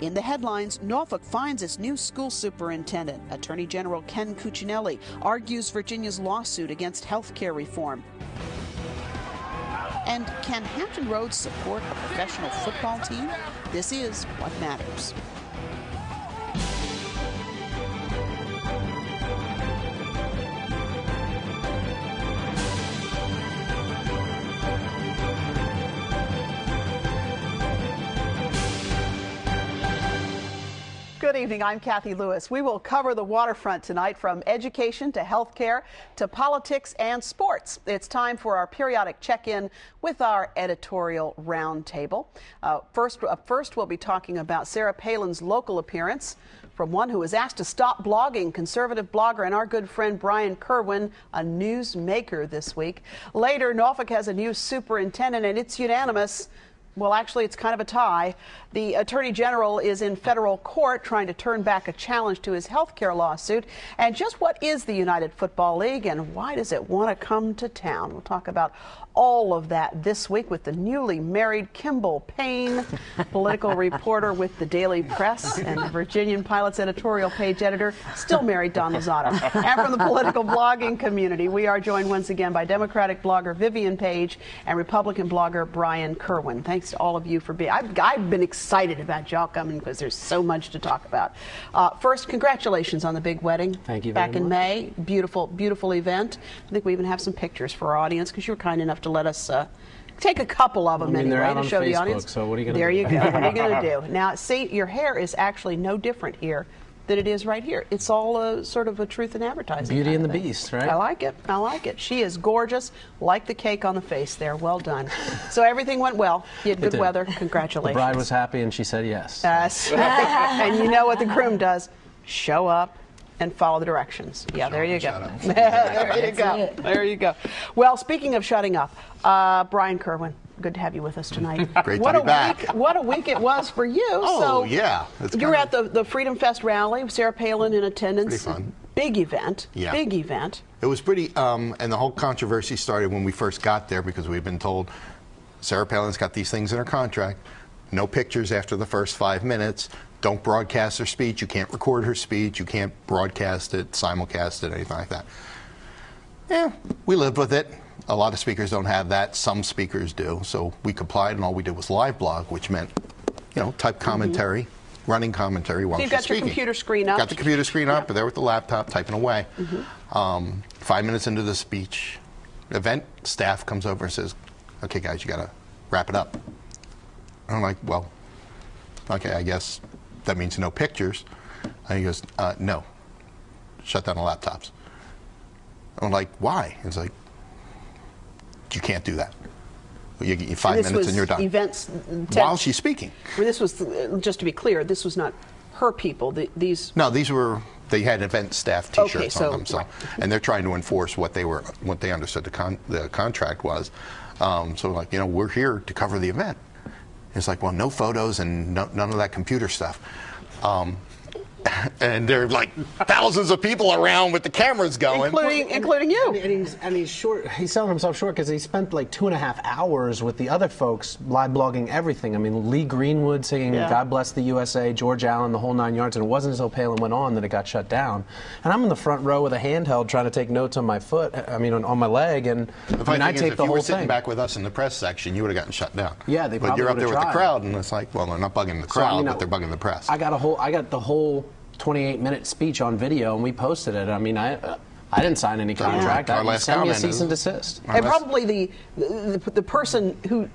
In the headlines, Norfolk finds its new school superintendent. Attorney General Ken Cuccinelli argues Virginia's lawsuit against health care reform. And can Hampton Roads support a professional football team? This is What Matters. Good evening, I'm Cathy Lewis. We will cover the waterfront tonight, from education to healthcare to politics and sports. It's time for our periodic check-in with our editorial roundtable. First, we'll be talking about Sarah Palin's local appearance from one who was asked to stop blogging, conservative blogger and our good friend Brian Kirwin, a newsmaker this week. Later, Norfolk has a new superintendent, and it's unanimous. Well, actually, it's kind of a tie. The Attorney General is in federal court trying to turn back a challenge to his health care lawsuit. And just what is the United Football League, and why does it want to come to town? We'll talk about all of that this week with the newly married Kimball Payne, political reporter with the Daily Press, and the Virginian-Pilot's editorial page editor, still married Don Luzzatto. And from the political blogging community, we are joined once again by Democratic blogger Vivian Paige and Republican blogger Brian Kirwin. Thanks to all of you for being. I've been excited about y'all coming because there's so much to talk about. First, congratulations on the big wedding. Thank you very much. Back in May. Beautiful, beautiful event. I think we even have some pictures for our audience because you were kind enough to let us take a couple of them anyway to show the audience. So what are you going to do? There you go. What are you going to do? Now, see, your hair is actually no different here than it is right here. It's all sort of a truth in advertising. Beauty and the Beast, right? I like it. I like it. She is gorgeous, like the cake on the face there. Well done. So everything went well. You had good weather. Congratulations. The bride was happy and she said yes. Yes. And you know what the groom does? Show up and follow the directions. Yeah, there you go. There you go. There you go. Well, speaking of shutting up, Brian Kirwin, good to have you with us tonight. Great to be back. What a week it was for you. Oh, yeah. You were at the Freedom Fest rally, Sarah Palin in attendance. Pretty fun. Big event. Yeah. Big event. It was pretty, and the whole controversy started when we first got there because we've been told Sarah Palin's got these things in her contract. No pictures after the first 5 minutes. Don't broadcast her speech. You can't record her speech. You can't broadcast it, simulcast it, anything like that. Yeah, we lived with it. A lot of speakers don't have that. Some speakers do. So we complied, and all we did was live blog, which meant, type commentary, running commentary while she's speaking. So you've got your computer screen up. Got the computer screen up, there with the laptop, typing away. 5 minutes into the speech, event staff comes over and says, "Okay, guys, you got to wrap it up." And I'm like, well, okay, I guess that means no pictures. And he goes, no, shut down the laptops. I'm like, why? He's like, you can't do that. You get 5 minutes and you're done. Events while she's speaking. This was, just to be clear, this was not her people. No, these were. They had event staff T-shirts on them, right. And they're trying to enforce what they understood the contract was. So like, we're here to cover the event. It's like, well, no photos and none of that computer stuff. And there are like thousands of people around with the cameras going, including you. And he's short. He's selling himself short because he spent like 2.5 hours with the other folks live blogging everything. I mean, Lee Greenwood singing "God Bless the USA," George Allen, the whole 9 yards. And it wasn't until Palin went on that it got shut down. And I'm in the front row with a handheld trying to take notes on my foot. I mean, on my leg. And I taped the whole thing. If you were sitting back with us in the press section, you would have gotten shut down. Yeah, they probably But you're up there with tried. the crowd, and it's like, well, they're not bugging the crowd, but they're bugging the press. I got the whole 28-minute speech on video, and we posted it. I mean, I didn't sign any contract. I sent me a cease and desist. And probably the person who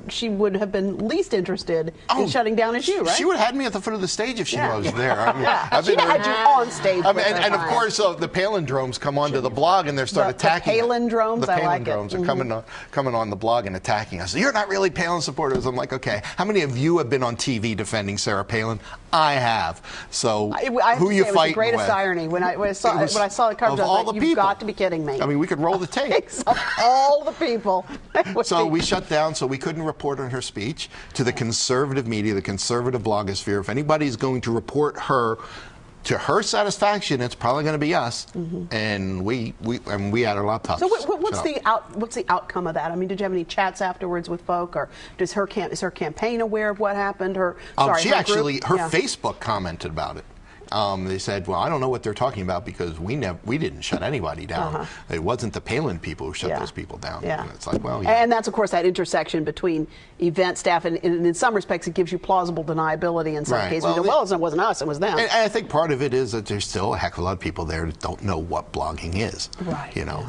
she would have been least interested in shutting down is you, right? She would have had me at the foot of the stage if she was there. I mean, she'd have had you on stage. And of course, the palindromes come onto the blog and they start attacking. The palindromes, I like it. The palindromes are coming on the blog and attacking us. You're not really Palin supporters. I'm like, okay, how many of you have been on TV defending Sarah Palin? I have. So who you fighting with? It was the greatest irony when I saw the coverage. I was like, you've got to be kidding me. I mean, we could roll the tape. Of all the people. So we shut down, so we couldn't report on her speech to the conservative media, the conservative blogosphere. If anybody's going to report her to her satisfaction, it's probably going to be us, and we had our laptops. So what's the outcome of that? I mean, did you have any chats afterwards with folk, or is her campaign aware of what happened? Or she actually Facebook commented about it. They said, well, I don't know what they're talking about because we didn't shut anybody down. It wasn't the Palin people who shut those people down. And it's like, well, and that's, of course, that intersection between event staff, and in some respects it gives you plausible deniability in some cases. Well, it wasn't us, it was them. And I think part of it is that there's still a heck of a lot of people there that don't know what blogging is. You know,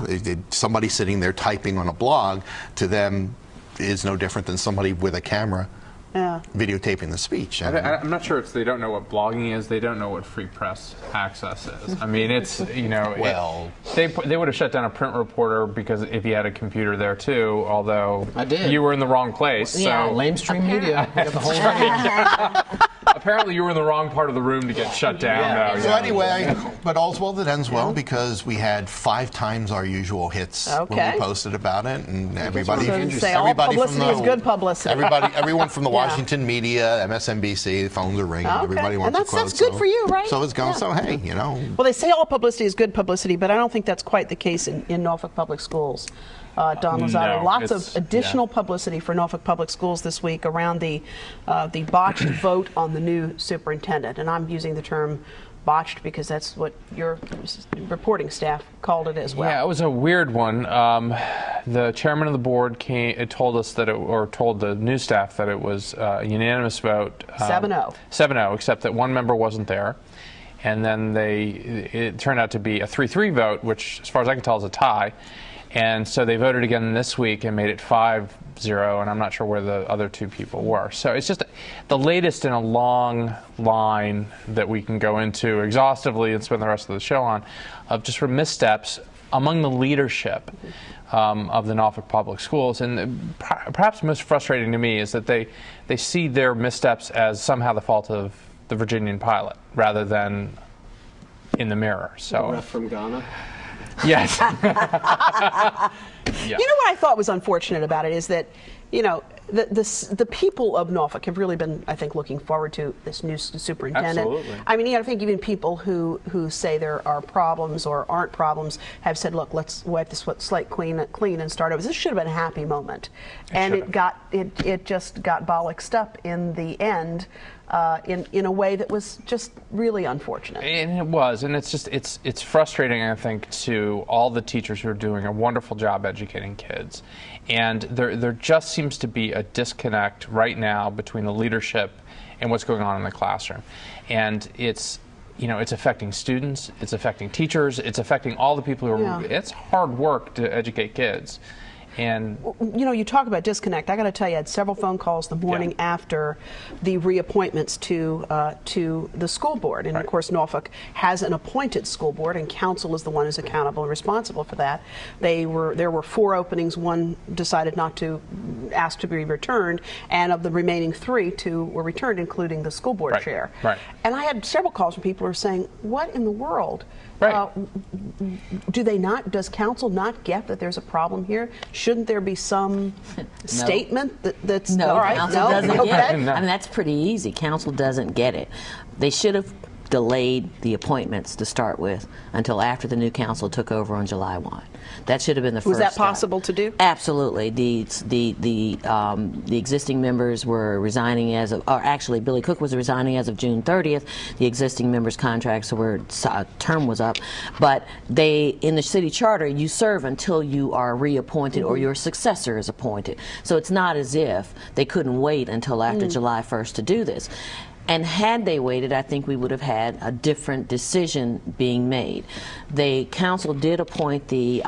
somebody sitting there typing on a blog, to them, is no different than somebody with a camera videotaping the speech. I'm not sure they don't know what blogging is. They don't know what free press access is. I mean, it's, you know, they would have shut down a print reporter because if he had a computer there too. Although you were in the wrong place. Yeah, so lamestream media. The whole Apparently, you were in the wrong part of the room to get shut down. So anyway, but all's well that ends well, because we had 5 times our usual hits when we posted about it, and everybody from publicity is good publicity. Everyone from the Washington media, MSNBC, the phones are ringing. Everybody wants to quote. That's good for you, right? So it's going. So hey, you know. Well, they say all publicity is good publicity, but I don't think that's quite the case in Norfolk Public Schools. Don Luzzatto, No, lots of additional publicity for Norfolk Public Schools this week around the botched vote on the new superintendent, and I'm using the term botched because that's what your reporting staff called it as well. Yeah, it was a weird one. The chairman of the board told us that told the news staff that it was a unanimous vote. 7-0. 7-0, except that one member wasn't there. And then it turned out to be a 3-3 vote, which, as far as I can tell, is a tie. And so they voted again this week and made it 5-0, and I'm not sure where the other 2 people were. So it's just the latest in a long line that we can go into exhaustively and spend the rest of the show on, of just missteps among the leadership of the Norfolk Public Schools. And perhaps most frustrating to me is that they see their missteps as somehow the fault of the Virginian-Pilot rather than in the mirror. So the ref from Ghana. Yes. You know what I thought was unfortunate about it is that, you know, the people of Norfolk have really been, I think, looking forward to this new superintendent. Absolutely. I mean, I think even people who say there are problems or aren't problems have said, look, let's wipe this slate clean and start over. This should have been a happy moment, and it just got bollocksed up in the end. In a way that was just really unfortunate. And it was, and it's frustrating, I think, to all the teachers who are doing a wonderful job educating kids. And there just seems to be a disconnect right now between the leadership and what's going on in the classroom. And it's affecting students, it's affecting teachers, it's affecting all the people who are, it's hard work to educate kids. And you know, you talk about disconnect. I got to tell you, I had several phone calls the morning after the reappointments to the school board, and of course Norfolk has an appointed school board, and council is the one who's accountable and responsible for that. There were 4 openings. 1 decided not to ask to be returned, and of the remaining 3, 2 were returned, including the school board chair. And I had several calls from people who were saying, "What in the world?" Does council not get that there's a problem here? Shouldn't there be some statement that's no, all right? Council doesn't get it. I mean, that's pretty easy. Council doesn't get it. They should have delayed the appointments to start with until after the new council took over on July 1. That should have been the first Was that step. possible to do? Absolutely. The existing members were resigning actually Billy Cook was resigning as of June 30th. The existing members' contracts term was up, but in the city charter you serve until you are reappointed or your successor is appointed. So it's not as if they couldn't wait until after July 1st to do this. And had they waited, I think we would have had a different decision being made. The council did appoint the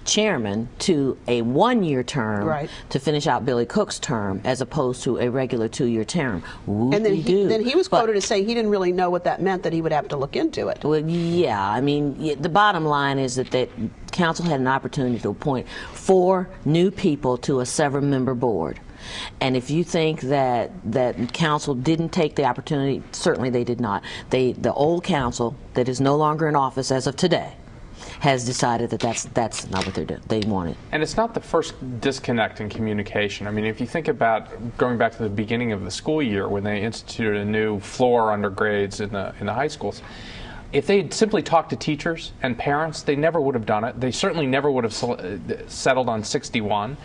chairman to a 1-year term to finish out Billy Cook's term, as opposed to a regular 2-year term. And then he was quoted as saying he didn't really know what that meant, that he would have to look into it. Well, yeah. I mean, the bottom line is that council had an opportunity to appoint 4 new people to a 7-member board. And if you think that council didn't take the opportunity, certainly they did not. The old council that is no longer in office as of today has decided that that's not what they wanted. And it's not the first disconnect in communication. I mean, if you think about going back to the beginning of the school year when they instituted a new floor under grades in the high schools, if they had simply talked to teachers and parents, they never would have done it. They certainly never would have settled on 61,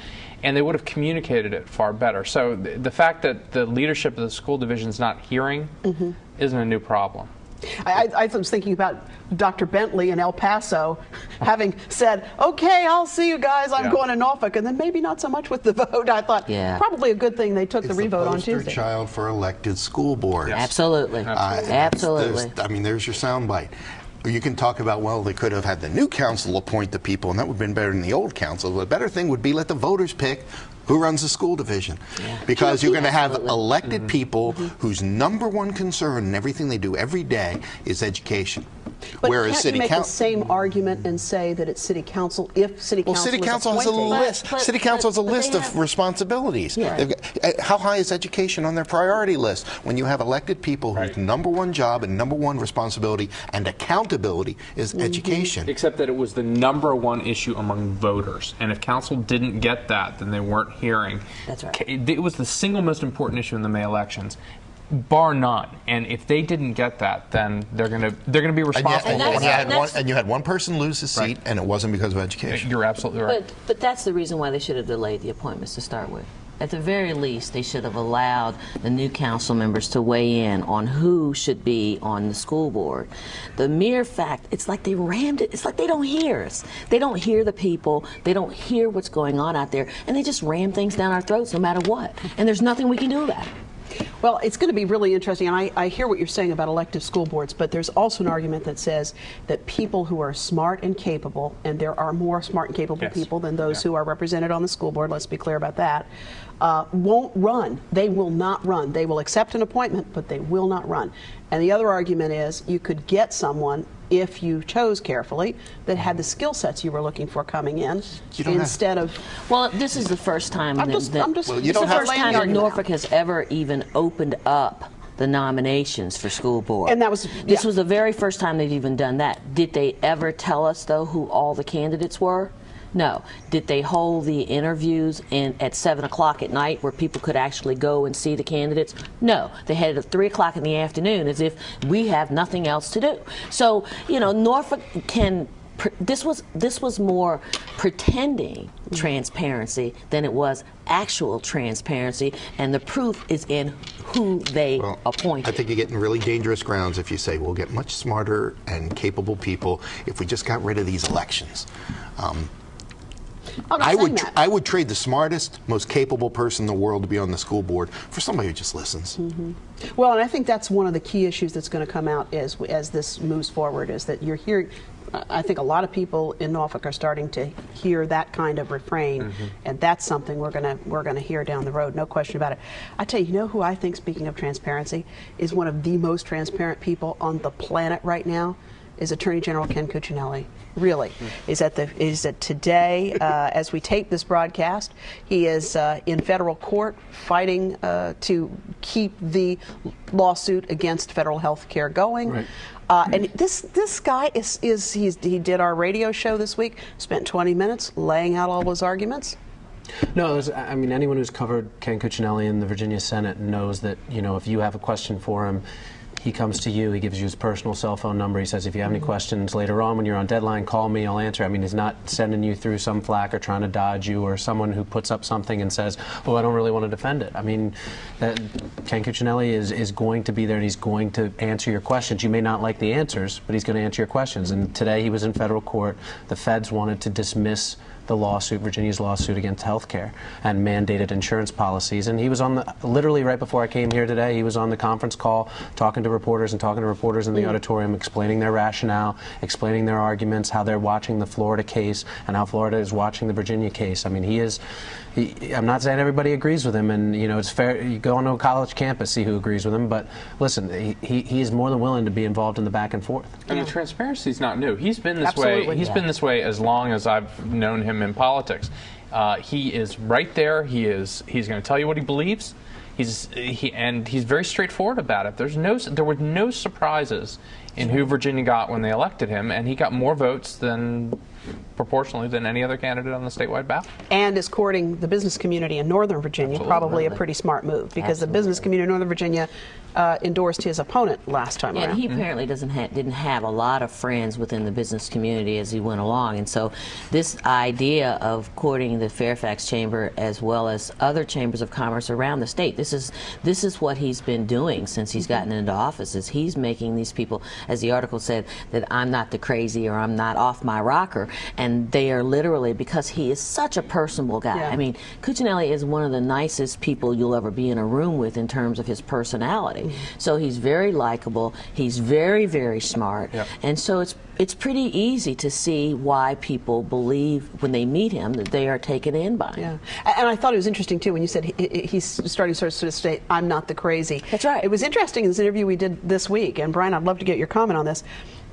and they would have communicated it far better. So the fact that the leadership of the school division is not hearing isn't a new problem. I was thinking about Dr. Bentley in El Paso having said, okay, I'll see you guys, I'm going to Norfolk, and then maybe not so much with the vote. I thought probably a good thing they took the revote on Tuesday. It's the poster child for elected school boards. Absolutely. Absolutely. I mean, there's your soundbite. You can talk about, well, they could have had the new council appoint the people, and that would have been better than the old council. The better thing would be let the voters pick who runs the school division. Because you're going to have elected people whose #1 concern in everything they do every day is education. But can't you make the same argument and say that it's city council if city council City council has a list. City council has a list of responsibilities. How high is education on their priority list? When you have elected people whose #1 job and #1 responsibility and accountability is education. Except that it was the #1 issue among voters, and if council didn't get that, then they weren't hearing. That's right. It was the single most important issue in the May elections, bar none. And if they didn't get that, then they're going to be responsible. And you had one person lose his seat, and it wasn't because of education. You're absolutely right. But that's the reason why they should have delayed the appointments to start with. At the very least, they should have allowed the new council members to weigh in on who should be on the school board. The mere fact, it's like they rammed it. It's like they don't hear us. They don't hear the people. They don't hear what's going on out there, and they just ram things down our throats no matter what. And there's nothing we can do about it. Well, it's going to be really interesting, and I hear what you're saying about elective school boards, but there's also an argument that says that people who are smart and capable, and there are more smart and capable people than those who are represented on the school board, let's be clear about that, won't run. They will not run. They will accept an appointment, but they will not run. And the other argument is you could get someone, if you chose carefully, that had the skill sets you were looking for coming in instead of... Well, this is the first time that Norfolk has ever even opened up the nominations for school board. And that was... This was the very first time they've even done that. Did they ever tell us, though, who all the candidates were? No. Did they hold the interviews at 7 o'clock at night where people could actually go and see the candidates? No. They had it at 3 o'clock in the afternoon as if we have nothing else to do. So, you know, Norfolk can... This was more pretending transparency than it was actual transparency, and the proof is in who they appointed. I think you get in really dangerous grounds if you say we'll get much smarter and capable people if we just got rid of these elections. I would trade the smartest, most capable person in the world to be on the school board for somebody who just listens. Well, and I think that's one of the key issues that's going to come out as this moves forward, is that you're hearing, I think a lot of people in Norfolk are starting to hear that kind of refrain, and that's something we're gonna hear down the road, no question about it. I tell you, you know who I think, speaking of transparency, is one of the most transparent people on the planet right now? Is Attorney General Ken Cuccinelli. Really, is that today, as we tape this broadcast, he is in federal court fighting to keep the lawsuit against federal health care going. And this guy he did our radio show this week, spent 20 minutes laying out all those arguments. No, I mean, anyone who's covered Ken Cuccinelli in the Virginia Senate knows that, you know, if you have a question for him, he comes to you, he gives you his personal cell phone number, he says, if you have any questions later on when you're on deadline, call me, I'll answer. I mean, he's not sending you through some flack or trying to dodge you, or someone who puts up something and says, oh, I don't really want to defend it. I mean, Ken Cuccinelli is going to be there, and he's going to answer your questions. You may not like the answers, but he's going to answer your questions. And today he was in federal court. The feds wanted to dismiss the lawsuit, Virginia's lawsuit against health care and mandated insurance policies. And he was on literally right before I came here today, he was on the conference call talking to reporters in the auditorium, explaining their rationale, explaining their arguments, how they're watching the Florida case and how Florida is watching the Virginia case. I mean, I'm not saying everybody agrees with him, and you know, it's fair, you go onto a college campus, see who agrees with him, but listen, he is more than willing to be involved in the back and forth. And the transparency is not new. He's been this way. He's been this way as long as I've known him in politics. He is right there. He's going to tell you what he believes. He's very straightforward about it. There were no surprises in who Virginia got when they elected him, and he got more votes proportionally than any other candidate on the statewide ballot. And is courting the business community in Northern Virginia. Absolutely. Probably a pretty smart move, because the business community in Northern Virginia endorsed his opponent last time around. And he apparently didn't have a lot of friends within the business community as he went along, and so this idea of courting the Fairfax Chamber as well as other chambers of commerce around the state, this is what he's been doing since he's gotten into office. Is he's making these people, as the article said, that I'm not the crazy or I'm not off my rocker, and they are literally, because he is such a personable guy. Yeah. I mean, Cuccinelli is one of the nicest people you'll ever be in a room with in terms of his personality. So he's very likable, he's very, very smart, and so it's pretty easy to see why people believe when they meet him that they are taken in by him. Yeah, and I thought it was interesting too when you said he's starting to sort of say, "I'm not the crazy." That's right. It was interesting in this interview we did this week, and Brian, I'd love to get your comment on this.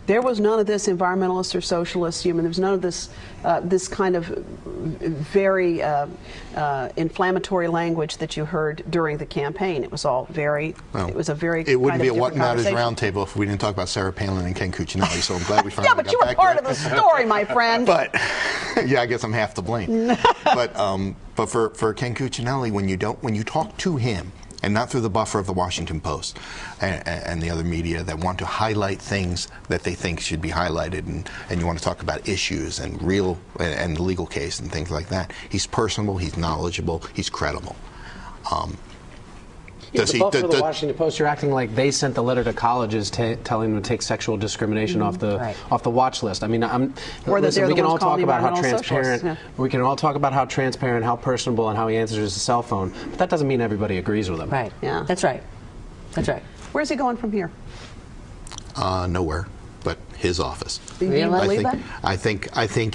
There was none of this environmentalist or socialist human. There was none of this this kind of very inflammatory language that you heard during the campaign. It was all very. Well, it was a very. It wouldn't kind be of a What Matters conversation. roundtable if we didn't talk about Sarah Palin and Ken Cuccinelli. So I'm glad we finally Yeah, but you were part of the story, my friend. But yeah, I guess I'm half to blame. But for Ken Cuccinelli, when you talk to him, and not through the buffer of the Washington Post and the other media that want to highlight things that they think should be highlighted, and you want to talk about issues and the legal case and things like that. He's personable, he's knowledgeable, he's credible. The buffer of the Washington Post, you're acting like they sent the letter to colleges telling them to take sexual discrimination off the watch list. I mean, listen, we can all talk about how transparent. We can all talk about how transparent, how personable, and how he answers his cell phone. But that doesn't mean everybody agrees with him. Right. Yeah. That's right. That's right. Where's he going from here? Nowhere but his office. Really? I think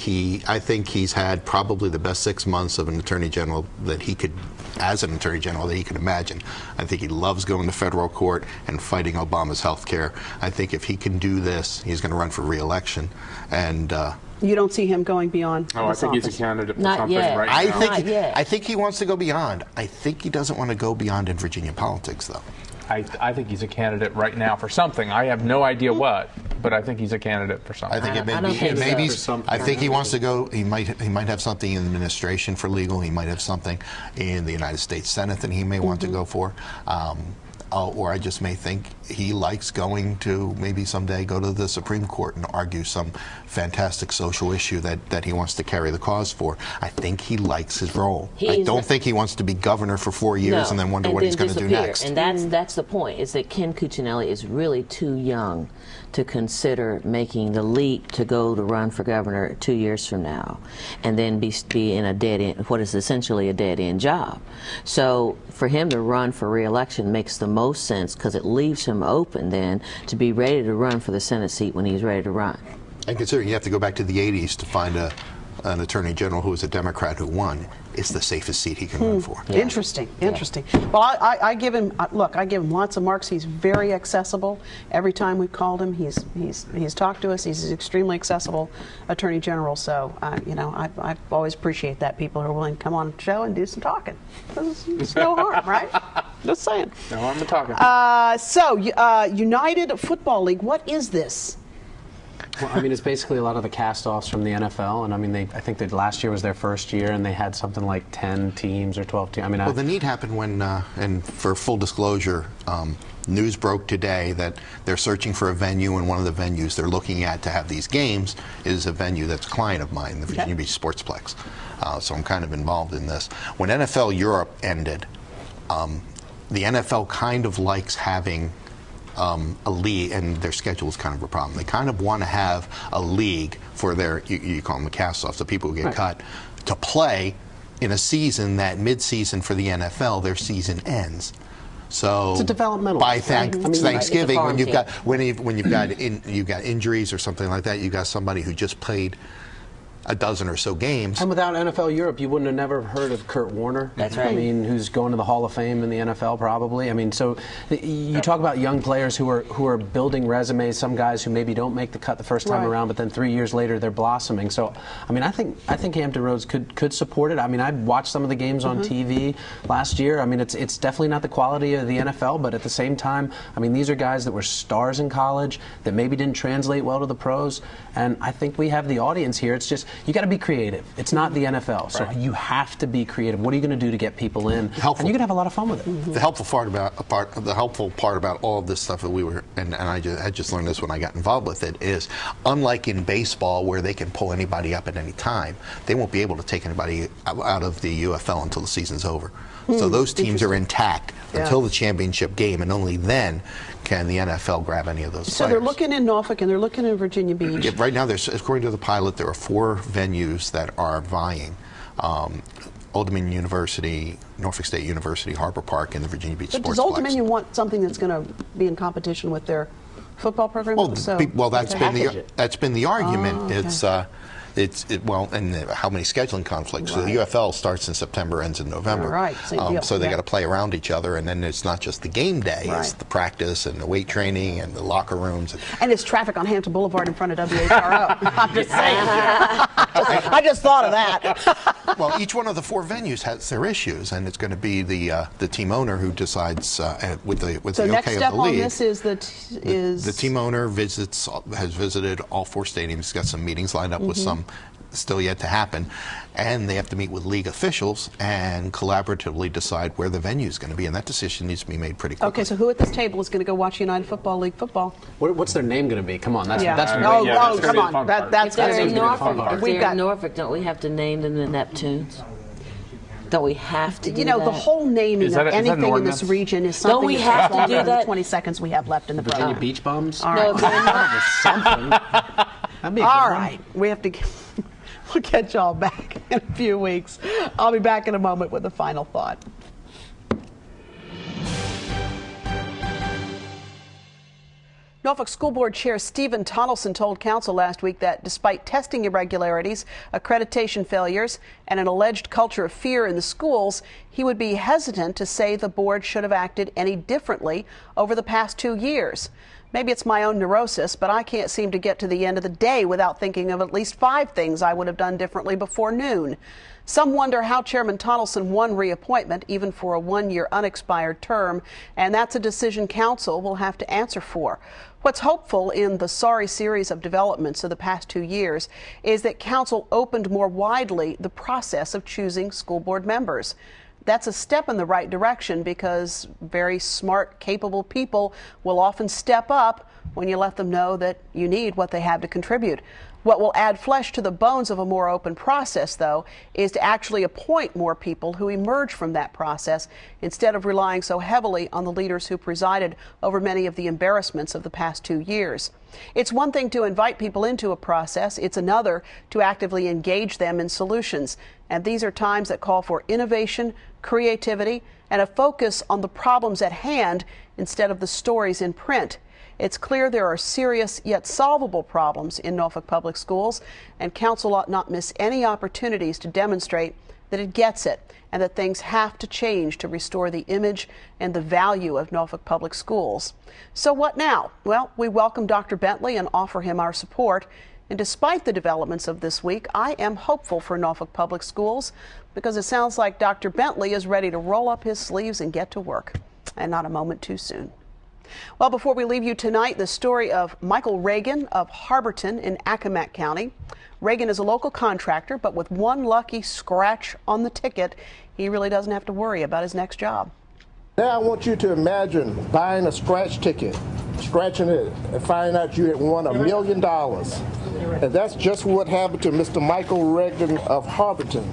he's had probably the best 6 months of an attorney general that he could, as an attorney general, that he could imagine. I think he loves going to federal court and fighting Obama's health care. I think if he can do this, he's going to run for re-election. And you don't see him going beyond. Oh, I think he's a candidate for something right now. I think he wants to go beyond. I think he doesn't want to go beyond in Virginia politics, though. I think he's a candidate right now for something. I have no idea what, but I think he's a candidate for something. I think I think he wants to go. He might have something in the administration for legal. He might have something in the United States Senate that he may want to go for. Or I just may think he likes going to maybe someday go to the Supreme Court and argue some fantastic social issue that he wants to carry the cause for. I think he likes his role. I don't think he wants to be governor for 4 years and then wonder what he's going to do next. And that's the point, is that Ken Cuccinelli is really too young to consider making the leap to go to run for governor 2 years from now and then be in a dead-end, what is essentially a dead-end job. So for him to run for re-election makes the most sense, because it leaves him open then to be ready to run for the Senate seat when he's ready to run. And considering you have to go back to the 80s to find an attorney general who was a Democrat who won, it's the safest seat he can run for. Yeah. Interesting. Well, I give him lots of marks. He's very accessible. Every time we've called him, he's talked to us. He's an extremely accessible attorney general. So I always appreciate that, people who are willing to come on the show and do some talking. It's no harm, right? Just saying. No harm in talking. United Football League. What is this? Well, I mean, it's basically a lot of the cast-offs from the NFL, and I mean, I think that last year was their first year, and they had something like 10 teams or 12 teams. I mean, well, the need happened when, and for full disclosure, news broke today that they're searching for a venue, and one of the venues they're looking at to have these games is a venue that's a client of mine, the Virginia Beach Sportsplex. So I'm kind of involved in this. When NFL Europe ended, the NFL kind of likes having a league, and their schedule is kind of a problem. They kind of want to have a league for their, you call them the cast-offs, the people who get cut, to play in a season that mid-season for the NFL, their season ends. So it's a developmental. By Thanksgiving, when you've got injuries or something like that, you've got somebody who just played a dozen or so games. And without NFL Europe, you wouldn't have never heard of Kurt Warner. That's right. I mean, who's going to the Hall of Fame in the NFL probably. I mean, so you talk about young players who are building resumes. Some guys who maybe don't make the cut the first time around, but then 3 years later they're blossoming. So, I mean, I think Hampton Roads could support it. I mean, I watched some of the games on TV last year. I mean, it's definitely not the quality of the NFL, but at the same time, I mean, these are guys that were stars in college that maybe didn't translate well to the pros, and I think we have the audience here. It's just, you got to be creative. It's not the NFL, so you have to be creative. What are you going to do to get people in? And you can have a lot of fun with it. The helpful part about all of this stuff that we were, and I just learned this when I got involved with it, is unlike in baseball where they can pull anybody up at any time, they won't be able to take anybody out of the UFL until the season's over. So those teams are intact until the championship game, and only then can the NFL grab any of those players. So they're looking in Norfolk and they're looking in Virginia Beach. Yeah, right now, according to the pilot, there are 4 venues that are vying. Old Dominion University, Norfolk State University, Harbor Park, and the Virginia Beach Sportsplex. Does Old Dominion want something that's going to be in competition with their football program? Well, that's been the argument. And how many scheduling conflicts? So the UFL starts in September, ends in November. Same deal. So they got to play around each other, and then it's not just the game day; it's the practice and the weight training and the locker rooms. And it's traffic on Hampton Boulevard in front of WHRO. I'm just saying. I just thought of that. Well, each one of the 4 venues has their issues, and it's going to be the team owner who decides with the so okay next of step the league. on this is the team owner has visited all 4 stadiums, got some meetings lined up with some still yet to happen, and they have to meet with league officials and collaboratively decide where the venue is going to be, and that decision needs to be made pretty quickly. Okay, so who at this table is going to go watch United Football League football? What's their name going to be? Come on, that's come on, that's If they're going in to Norfolk, if We've they're got in Norfolk, don't we have to name them the Neptunes? Don't we have to do the that? whole naming of anything in this region is something Don't we have to do in the that? 20 seconds we have left in the Virginia program. Beach Bums? All right. No, Something. That'd be a good All one. right. We have to we'll catch y'all back in a few weeks. I'll be back in a moment with a final thought. Norfolk School Board Chair Stephen Tonelson told Council last week that despite testing irregularities, accreditation failures, and an alleged culture of fear in the schools, he would be hesitant to say the board should have acted any differently over the past 2 years. Maybe it's my own neurosis, but I can't seem to get to the end of the day without thinking of at least 5 things I would have done differently before noon. Some wonder how Chairman Tonelson won reappointment, even for a 1-year unexpired term, and that's a decision Council will have to answer for. What's hopeful in the sorry series of developments of the past 2 years is that Council opened more widely the process of choosing school board members. That's a step in the right direction because very smart, capable people will often step up when you let them know that you need what they have to contribute. What will add flesh to the bones of a more open process, though, is to actually appoint more people who emerge from that process instead of relying so heavily on the leaders who presided over many of the embarrassments of the past 2 years. It's one thing to invite people into a process. It's another to actively engage them in solutions. And these are times that call for innovation, creativity, and a focus on the problems at hand instead of the stories in print. It's clear there are serious yet solvable problems in Norfolk Public Schools, and Council ought not miss any opportunities to demonstrate that it gets it and that things have to change to restore the image and the value of Norfolk Public Schools. So what now? Well, we welcome Dr. Bentley and offer him our support. And despite the developments of this week, I am hopeful for Norfolk Public Schools because it sounds like Dr. Bentley is ready to roll up his sleeves and get to work, and not a moment too soon. Well, before we leave you tonight, the story of Michael Reagan of Harborton in Accomack County. Reagan is a local contractor, but with one lucky scratch on the ticket, he really doesn't have to worry about his next job. Now I want you to imagine buying a scratch ticket, scratching it, and finding out you had won $1 million. And that's just what happened to Mr. Michael Reagan of Harborton.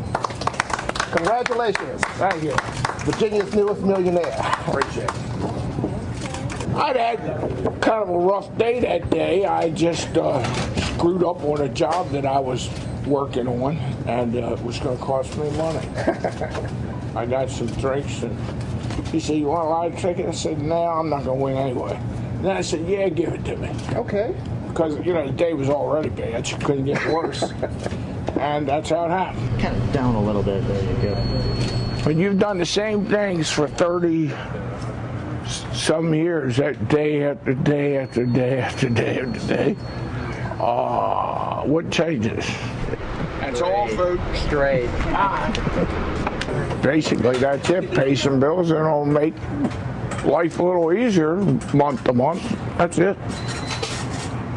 Congratulations. Right here. Virginia's newest millionaire. Appreciate it. I'd had kind of a rough day that day. I just screwed up on a job that I was working on, and it was going to cost me money. I got some drinks, and he said, "You want a lot of tickets?" I said, "No, I'm not going to win anyway." Then I said, "Yeah, give it to me." Okay. Because, the day was already bad. She couldn't get worse. And that's how it happened. Kind of down a little bit. There you go. But you've done the same things for 30-some years, that day after day after day after day after day. What changes? That's all, food. Straight. Basically, that's it. Pay some bills and it'll make life a little easier month to month. That's it.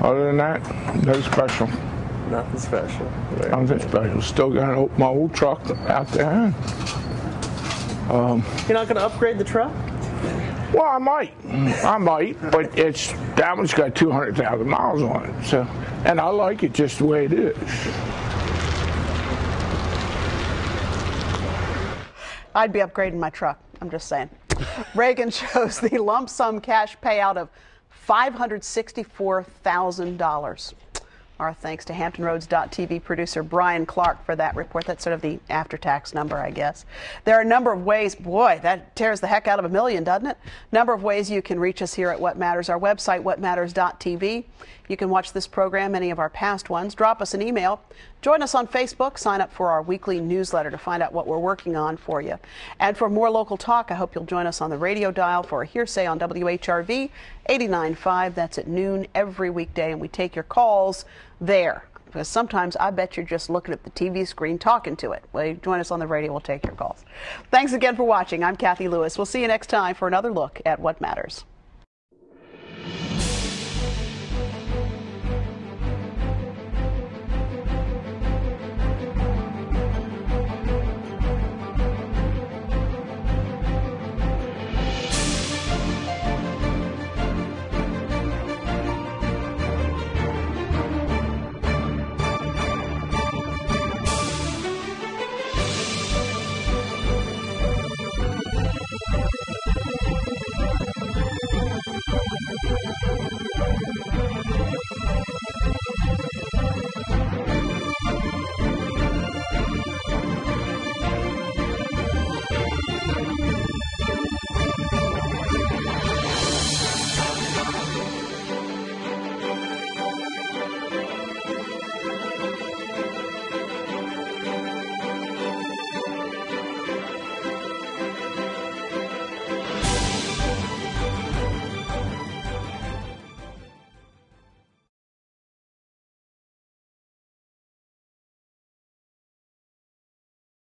Other than that, no special. Nothing special. Right. Nothing special. Still got my old truck out there. You're not going to upgrade the truck? Well, I might, but that one's got 200,000 miles on it. So, and I like it just the way it is. I'd be upgrading my truck. I'm just saying. Reagan shows the lump sum cash payout of $564,000. Our thanks to HamptonRoads.tv producer Brian Clark for that report. That's sort of the after-tax number, I guess. There are a number of ways. Boy, that tears the heck out of $1 million, doesn't it? Number of ways you can reach us here at What Matters. Our website, whatmatters.tv. You can watch this program, any of our past ones. Drop us an email. Join us on Facebook. Sign up for our weekly newsletter to find out what we're working on for you. And for more local talk, I hope you'll join us on the radio dial for a Hearsay on WHRV 89.5. That's at noon every weekday, and we take your calls there. Because sometimes I bet you're just looking at the TV screen talking to it. Well, you join us on the radio, we'll take your calls. Thanks again for watching. I'm Cathy Lewis. We'll see you next time for another look at What Matters.